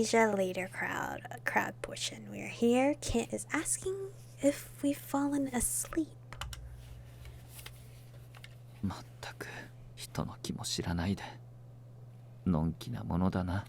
Amnesia later crowd portion. We're here. Kent is asking if we've fallen asleep. まったく人の気も知らないでのんきなものだな。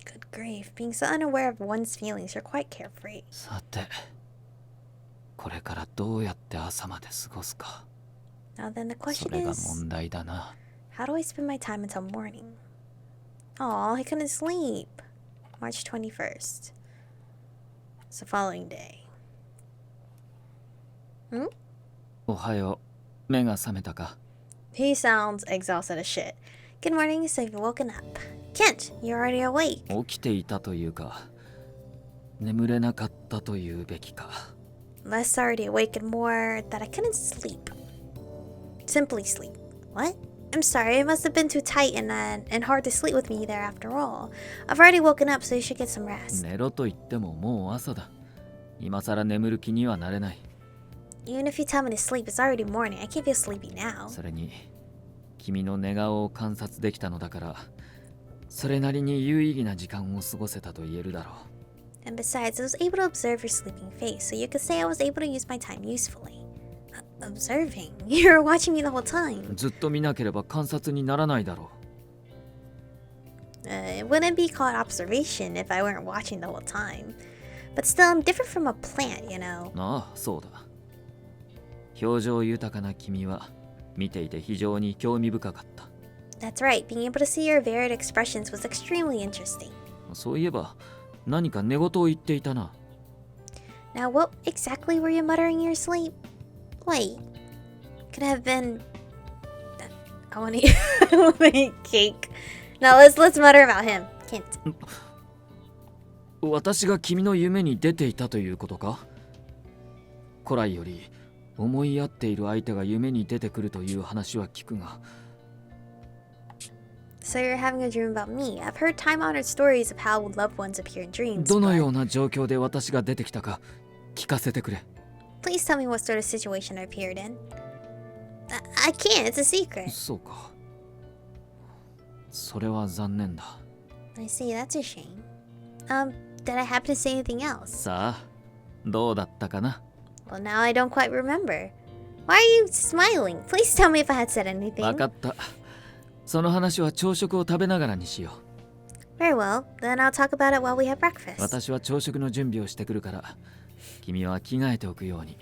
Good grief, being so unaware of one's feelings, you're quite carefree. さてこれからどうやって朝まで過ごすか。 Now then the そ question れが is, 問題だな。 how do I spend my time until morning? Oh, I couldn't sleep. March 21st. It's the following day. おはよう。目が覚めたか。 He sounds exhausted as shit. Good morning, so you've woken up. Kent, you're already awake. 起きていたというか眠れなかったというべきか。 Less already awake and more that I couldn't sleep. Simply sleep. What? I'm sorry, it must have been too tight and hard to sleep with me there after all. I've already woken up, so you should get some rest. 寝ろと言ってももう朝だ。今さら眠る気にはなれない。 Even if you tell me to sleep, it's already morning. I can't feel sleepy now. それに君の寝顔を観察できたのだからそれなりに有意義な時間を過ごせたと言えるだろう。 And besides, I was able to observe your sleeping face, so you could say I was able to use my time usefully. Observing? You were watching me the whole time. ずっと見なければ観察にならないだろう。 It wouldn't be called observation if I weren't watching the whole time. But still, I'm different from a plant, you know. ああ、そうだ。表情豊かな君は見ていて非常に興味深かった。 That's right, being able to see your varied expressions was extremely interesting. そういえば何か寝言を言っていたな。 Now, what exactly were you muttering in your sleep? Wait, could have been... I want to eat cake. Now, let's mutter about him. Kent. 私が君の夢に出ていたということか。古来より思い合っている相手が夢に出てくるという話は聞くが。 So you're having a dream about me. I've heard time-honored stories of how loved ones appear in dreams. どのような状況で私が出てきたか聞かせてくれ。 Please tell me what sort of situation I appeared in. I can't, it's a secret. そうか。それは残念だ。 I see, that's a shame. Did I happen to say anything else? さあ、どうだったかな。 Well, now I don't quite remember. Why are you smiling? Please tell me if I had said anything. わかった。その話は朝食を食べながらにしよう。 Very well, then I'll talk about it while we have breakfast. 私は朝食の準備をしてくるから、君は着替えておくように。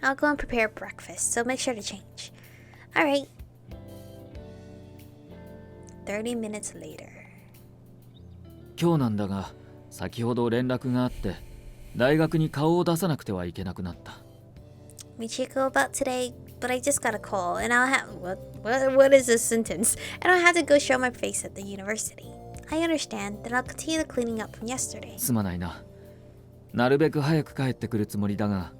I'll go and prepare breakfast, so make sure to change. Alright. 30 minutes later. 今日なんだが、先ほど連絡があって、大学に顔を出さなくてはいけなくなった。 Michiko about today, but I just got a call, and I'll have... What is this sentence? And I'll have to go show my face at the university. I understand, then I'll continue the cleaning up from yesterday. すまないな。なるべく早く帰ってくるつもりだが、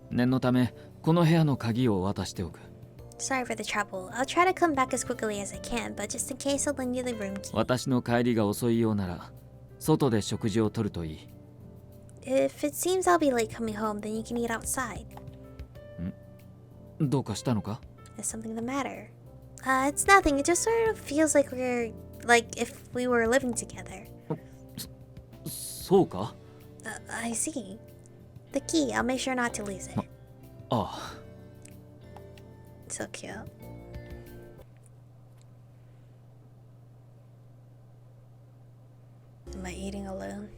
念のためこの部屋の鍵を渡しておく。 Sorry for the trouble. I'll try to come back as quickly as I can, but just in case I'll lend you the room key. 私の帰りが遅いようなら、外で食事をとるといい。 If it seems I'll be late coming home, then you can eat outside. どうかしたのか？ Is something the matter? It's nothing. It just sort of feels like we're... like if we were living together. そうか？ I see. The key. I'll make sure not to lose it. ああ。 So cute. Am I eating alone?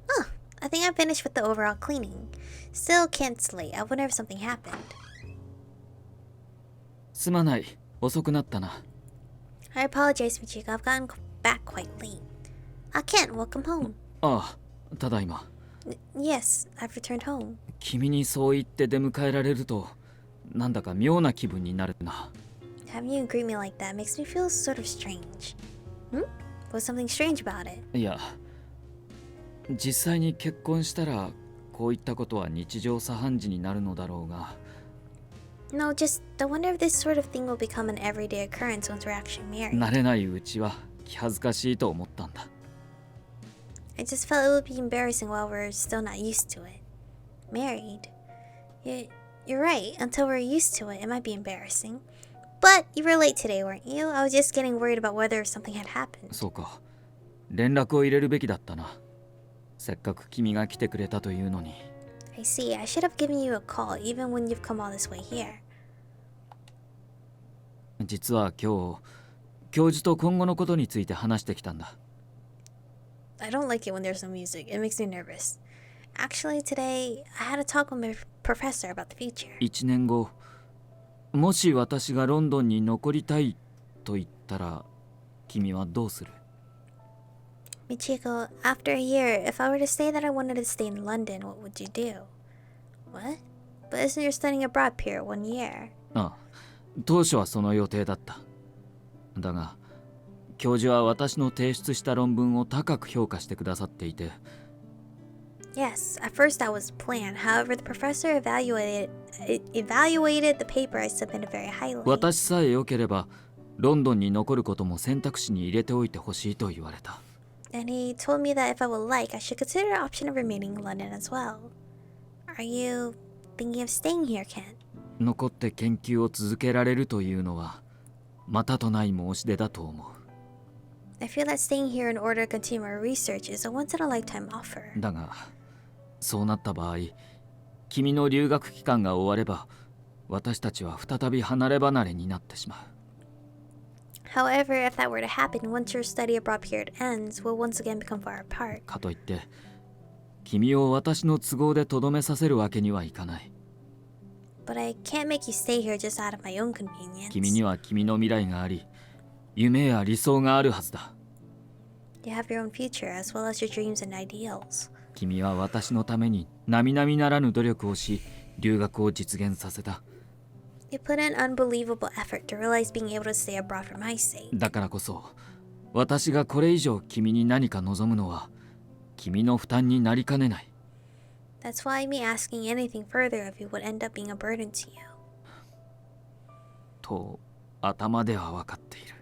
Huh. I think I'm finished with the overall cleaning. Still can't slate. I wonder if something happened. すまない。遅くなったな。 I apologize, Michiko. I've gotten back quite late. Kent, welcome home. ああ、ただいま。 Yes, I've returned home. 君にそう言って出迎えられると、なんだか妙な気分になるな。 Having you greet me like that makes me feel sort of strange. What's something strange about it? いや、実際に結婚したらこういったことは日常茶飯事になるのだろうが。 No, just I wonder if this sort of thing will become an everyday occurrence once we're actually married. 慣れないうちは気恥ずかしいと思ったんだ。 I just felt it would be embarrassing while we're still not used to it. Married? You're right. Until we're used to it, it might be embarrassing. But you were late today, weren't you? I was just getting worried about whether something had happened. そうか。連絡を入れるべきだったな。せっかく君が来てくれたというのに。I see. I should have given you a call even when you've come all this way here. 実は今日、教授と今後のことについて話してきたんだ。I don't like it when there's no music. It makes me nervous. Actually, today, I had a talk with my professor about the future. 1年後、もし私がロンドンに残りたいと言ったら、君はどうする？ Michiko, after a year, if I were to say that I wanted to stay in London, what would you do? What? But isn't your studying abroad period 1 year? ああ、当初はその予定だった。だが、教授は私の提出した論文を高く評価してくださっていて。Yes, at first that was planned. However, the professor evaluated the paper I submitted very highly. 私さえ良ければ、ロンドンに残ることも選択肢に入れておいてほしいと言われた。And he told me that if I would like, I should consider the option of remaining in London as well. Are you thinking of staying here, Ken? 残って研究を続けられるというのは、またとない申し出だと思う。I feel that staying here in order to continue my research is a once-in-a-lifetime offer. だが、そうなった場合、君の留学期間が終われば、私たちは再び離れ離れになってしまう。However, if that were to happen, once your study abroad period ends, we'll once again become far apart. かといって、君を私の都合でとどめさせるわけにはいかない。But I can't make you stay here just out of my own convenience. 君には君の未来があり、夢や理想があるはずだ。You have your own future as well as your dreams and ideals. 君は私のために並々ならぬ努力をし、留学を実現させた。You put in unbelievable effort to realize being able to stay abroad for my sake. だからこそ、私がこれ以上君に何か望むのは、君の負担になりかねない。That's why me asking anything further of you would end up being a burden to you. と、頭では分かっている。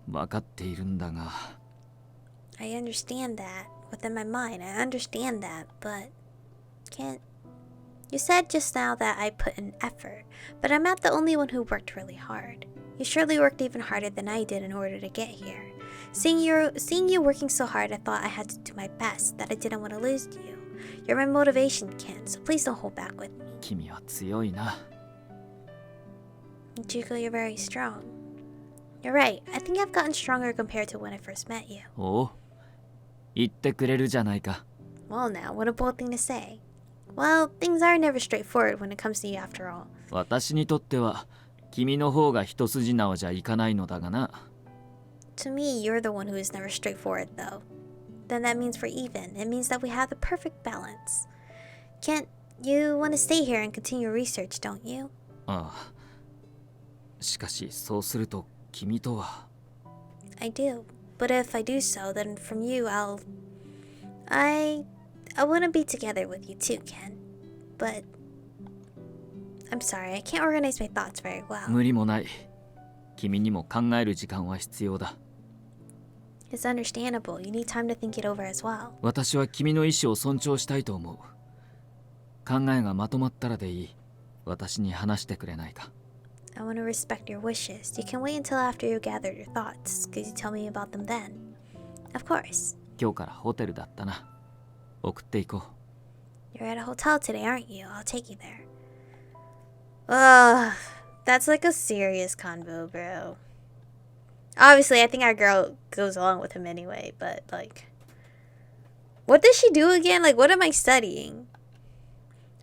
分かっているんだが。I understand that. Within my mind, I understand that, but can't. You said just now that I put in effort, but I'm not the only one who worked really hard. You surely worked even harder than I did in order to get here. Seeing you working so hard, I thought I had to do my best, that I didn't want to lose you. You're my motivation, Ken, so please don't hold back with me. 君は強いな。Michiko, you're very strong. You're right. I think I've gotten stronger compared to when I first met you. おう、言ってくれるじゃないか。Well now, what a bold thing to say. Well, things are never straightforward when it comes to you after all. 私にとっては、君の方が一筋縄じゃいかないのだがな。To me, you're the one who is never straightforward, though. Then that means we're even. It means that we have the perfect balance. Kent, you want to stay here and continue research, don't you? ああ。しかし、そうすると、君とは。I do. But if I do so, then from you, I want to be together with you too, Ken. But I'm sorry, I can't organize my thoughts very well. 無理もない。君にも考える時間は必要だ。It's understandable. You need time to think it over as well. 私は君の意思を尊重したいと思う。考えがまとまったらでいい。私に話してくれないか。I want to respect your wishes. You can wait until after you gathered your thoughts. Could you tell me about them then? Of course. 今日からホテルだったな。送っていこう。 You're at a hotel today, aren't you? I'll take you there. Ugh, that's like a serious convo, bro. Obviously, I think our girl goes along with him anyway, but like, what does she do again? Like, what am I studying?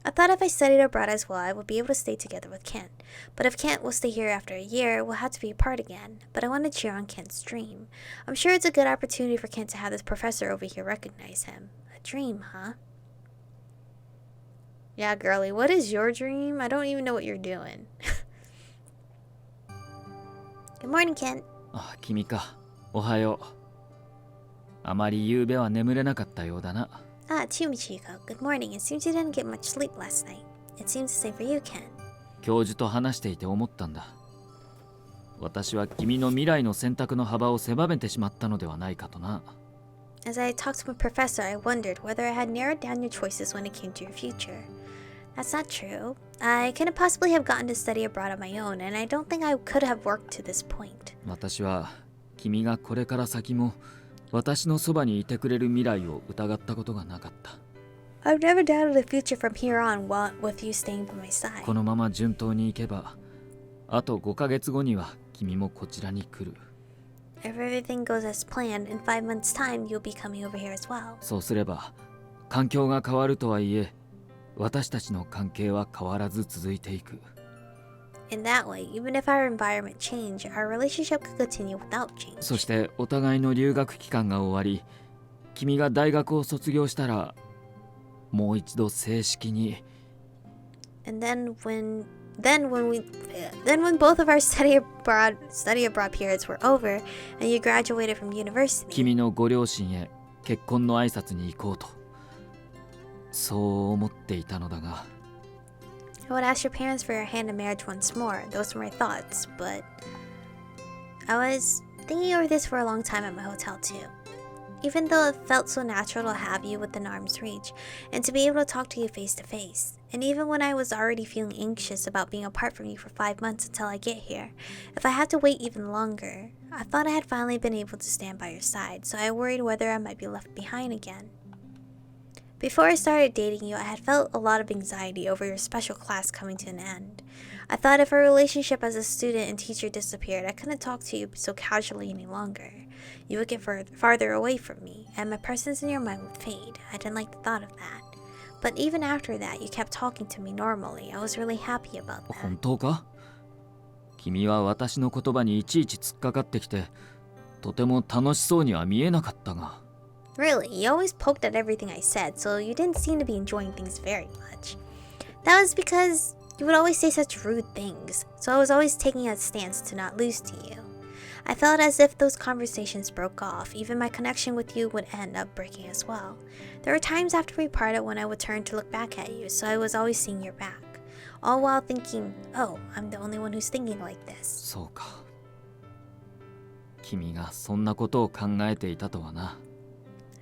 I thought if I studied abroad as well, I would be able to stay together with Kent. But if Kent will stay here after a year, we'll have to be apart again. But I want to cheer on Kent's dream. I'm sure it's a good opportunity for Kent to have this professor over here recognize him. A dream, huh? Yeah, girly, what is your dream? I don't even know what you're doing. Good morning, Kent. あ、君か。おはよう。あまり夕べは眠れなかったようだな。Ah, too, Michiko. Good morning. It seems you didn't get much sleep last night. It seems the same for you, Ken. 教授と話していて思ったんだ。私は君の未来の選択の幅を狭めてしまったのではないかとな。As I talked to my professor, I wondered whether I had narrowed down your choices when it came to your future. That's not true. I couldn't possibly have gotten to study abroad on my own, and I don't think I could have worked to this point. 私は君がこれから先も私のそばにいてくれる未来を疑ったことがなかった。I've never doubted the future from here on with you staying by my side. このまま順当にいけば、あと5ヶ月後には君もこちらに来る。If everything goes as planned, in 5 months' time, you'll be coming over here as well. そうすれば、環境が変わるとはいえ、私たちの関係は変わらず続いていく。In that way, even if our environment changed, our relationship could continue without change. そしてお互いの留学期間が終わり、君が大学を卒業したら、もう一度正式に。And then when both of our study abroad periods were over, and you graduated from university. 君のご両親へ結婚の挨拶に行こうと、そう思っていたのだが。I would ask your parents for your hand in marriage once more. Those were my thoughts, but I was thinking over this for a long time at my hotel too. Even though it felt so natural to have you within arm's reach and to be able to talk to you face to face, and even when I was already feeling anxious about being apart from you for 5 months until I get here, if I had to wait even longer, I thought I had finally been able to stand by your side, so I worried whether I might be left behind again. Before I started dating you, I had felt a lot of anxiety over your special class coming to an end. I thought if our relationship as a student and teacher disappeared, I couldn't talk to you so casually any longer. You would get farther away from me, and my presence in your mind would fade. I didn't like the thought of that. But even after that, you kept talking to me normally. I was really happy about that. 本当か？君は私の言葉にいちいち突っかかってきて、とても楽しそうには見えなかったが。Really, you always poked at everything I said, so you didn't seem to be enjoying things very much. That was because you would always say such rude things, so I was always taking a stance to not lose to you. I felt as if those conversations broke off, even my connection with you would end up breaking as well. There were times after we parted when I would turn to look back at you, so I was always seeing your back, all while thinking, oh, I'm the only one who's thinking like this. そうか。君がそんなことを考えていたとはな。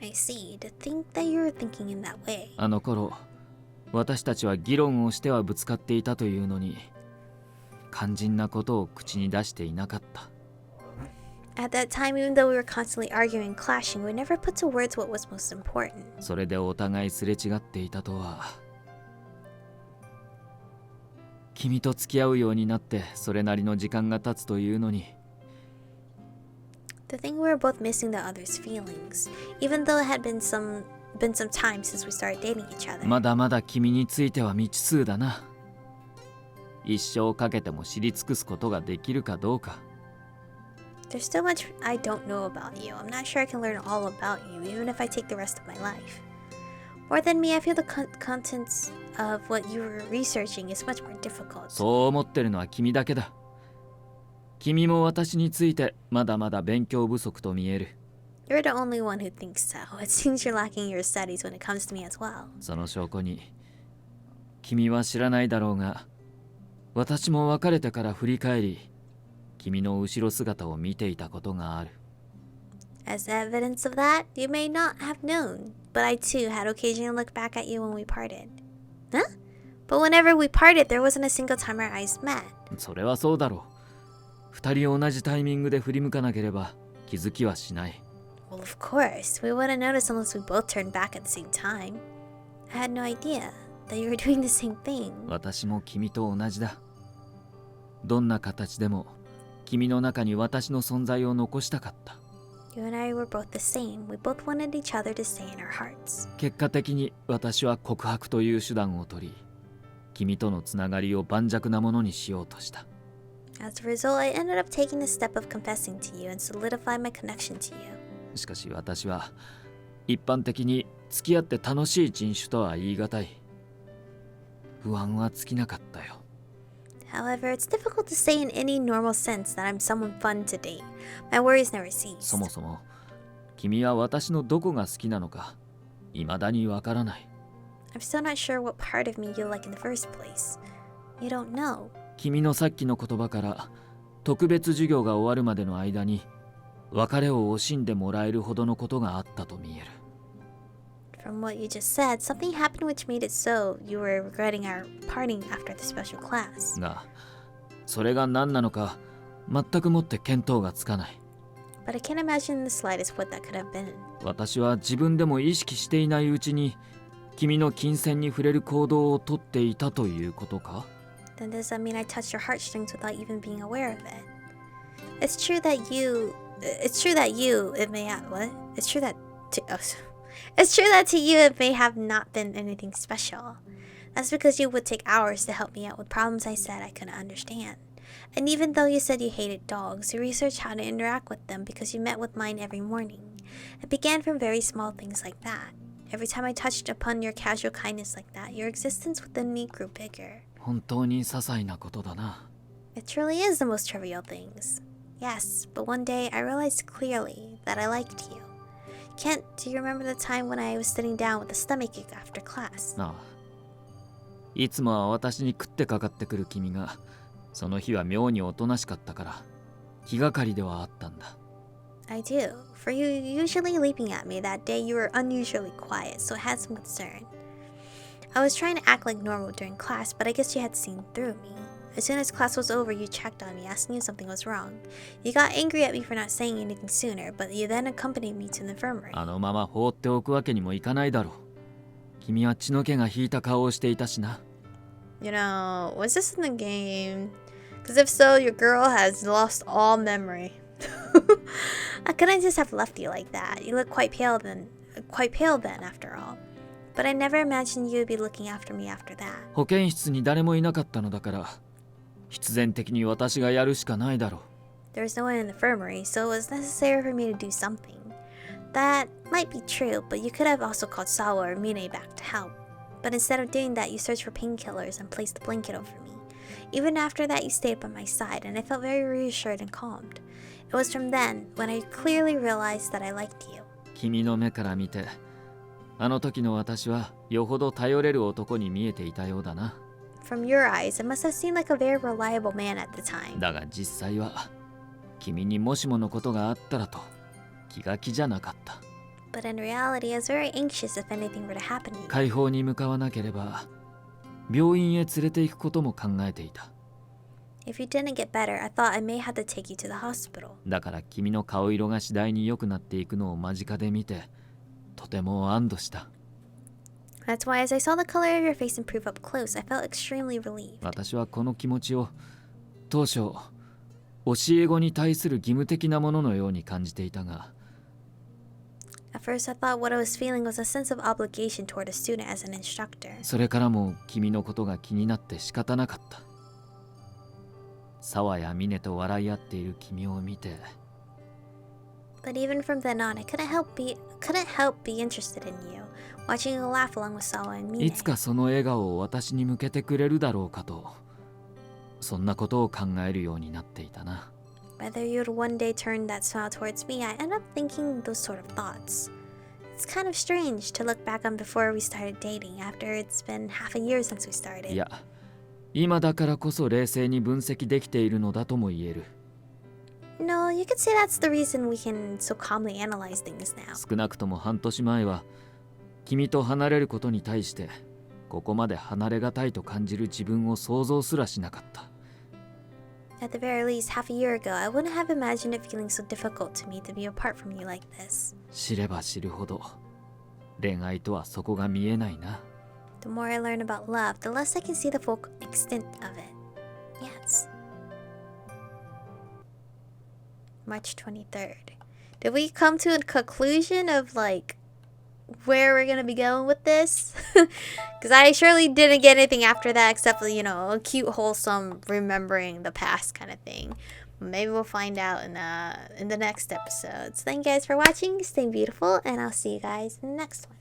I see. To think that you were thinking in that way. あの頃、私たちは議論をしてはぶつかっていたというのに、肝心なことを口に出していなかった。At that time, even though we were constantly arguing and clashing, we never put to words what was most important. それでお互いすれ違っていたとは。君と付き合うようになってそれなりの時間が経つというのに。To think we were both missing the other's feelings, even though it had been some time since we started dating each other. まだまだ君については未知数だな。一生かけても知り尽くすことができるかどうか。There's still much I don't know about you. I'm not sure I can learn all about you, even if I take the rest of my life. More than me, I feel the contents of what you were researching is much more difficult. そう思ってるのは君だけだ。君も私についてまだまだ勉強不足と見える。You're the only one who thinks so. It seems you're lacking in your studies when it comes to me as well. その証拠に、君は知らないだろうが、私も別れてから振り返り、君の後ろ姿を見ていたことがある。As evidence of that, you may not have known, but I too had occasionally looked back at you when we parted. Huh? But whenever we parted, there wasn't a single time our eyes met. それはそうだろう。二人同じタイミングで振り向かなければ気づきはしない。Well, of course. We wouldn't notice unless we both turned back at the same time. I had no idea that you were doing the same thing. 私も君と同じだ。どんな形でも君の中に私の存在を残したかった。You and I were both the same. We both wanted each other to stay in our hearts. 結果的に私は告白という手段を取り、君とのつながりを盤石なものにしようとした。As a result, I ended up taking the step of confessing to you and solidified my connection to you. しかし私は一般的に付き合って楽しい人種とは言い難い。不安は尽きなかったよ。However, it's difficult to say in any normal sense that I'm someone fun to date. My worries never ceased. そもそも君は私のどこが好きなのか未だにわからない。I'm still not sure what part of me you like in the first place. You don't know. 君のさっきの言葉から特別授業が終わるまでの間に別れを惜しんでもらえるほどのことがあったと見える。from what you just said, something happened which made it so you were regretting our parting after the special class. が、それが何なのか全くもって見当がつかない。But I can't imagine in the slightest what that could have been. 私は自分でも意識していないうちに君の金銭に触れる行動をとっていたということか？ Then does that mean I touched your heartstrings without even being aware of it? It's true that you, it may have, what? It's true that to you it may have not been anything special. That's because you would take hours to help me out with problems I said I couldn't understand. And even though you said you hated dogs, you researched how to interact with them because you met with mine every morning. It began from very small things like that. Every time I touched upon your casual kindness like that, your existence within me grew bigger. 本当に些細なことだな。 It truly is the most trivial things. Yes, but one day I realized clearly that I liked you. Kent, do you remember the time when I was sitting down with a stomachache after class? ああ、いつもは私に食ってかかってくる君がその日は妙におとなしかったから気がかりではあったんだ。 I do. For you usually leaping at me that day, you were unusually quiet, so I had some concern. I was trying to act like normal during class, but I guess you had seen through me. As soon as class was over, you checked on me, asking if something was wrong. You got angry at me for not saying anything sooner, but you then accompanied me to the infirmary. あのまま放っておくわけにもいかないだろう。君は血の気が引いた顔をしていたしな。 You know, was this in the game? Because if so, your girl has lost all memory. I couldn't just have left you like that. You look quite pale then after all. But I never imagined you would be looking after me after that. 保健室に誰もいなかったのだから必然的に私がやるしかないだろう。 There was no one in the infirmary, so it was necessary for me to do something. That might be true, but you could have also called Sawa or Mine back to help. But instead of doing that, you searched for painkillers and placed the blanket over me. Even after that, you stayed by my side, and I felt very reassured and calmed. It was from then when I clearly realized that I liked you. 君の目から見てあの時の私はよほど頼れる男に見えていたようだな。 From your eyes, it must have seemed like a very reliable man at the time. だが実際は君にもしものことがあったらと気が気じゃなかった。 But in reality, I was very anxious if anything were to happen to you. 解放に向かわなければ病院へ連れて行くことも考えていた。 If you didn't get better, I thought I may have to take you to the hospital. だから君の顔色が次第に良くなっていくのを間近で見てとても安堵した。 That's why as I saw the color of your face improve up close, I felt extremely relieved. 私はこの気持ちを当初教え子に対する義務的なもののように感じていたが At first, I thought what I was feeling was a sense of obligation toward a student as an instructor. それからも君のことが気になって仕方なかった。沢や峰と笑い合っている君を見て But even from then on, I couldn't help be interested in you, watching you laugh along with Sawa and い Mine. つかその笑顔を私に向けてくれるだろうかとそんなことを考えるようになっていたな。 Whether you would one day turn that smile towards me, I end up thinking those sort of thoughts. It's kind of strange to look back on before we started dating, after it's been half a year since we started. いや今だからこそ冷静に分析できているのだとも言える。 No, you could say that's the reason we can so calmly analyze things now. 少なくとも半年前は君と離れることに対してここまで離れがたいと感じる自分を想像すらしなかった。 At the very least, half a year ago, I wouldn't have imagined it feeling so difficult to me to be apart from you like this. 知れば知るほど恋愛とはそこが見えないな。 The more I learn about love, the less I can see the full extent of it. Yes. March 23rd. Did we come to a conclusion of like where we're gonna be going with this? Because I surely didn't get anything after that except, you know, a cute, wholesome remembering the past kind of thing. Maybe we'll find out in the next episodes. Thank you guys for watching. Stay beautiful, and I'll see you guys in the next one.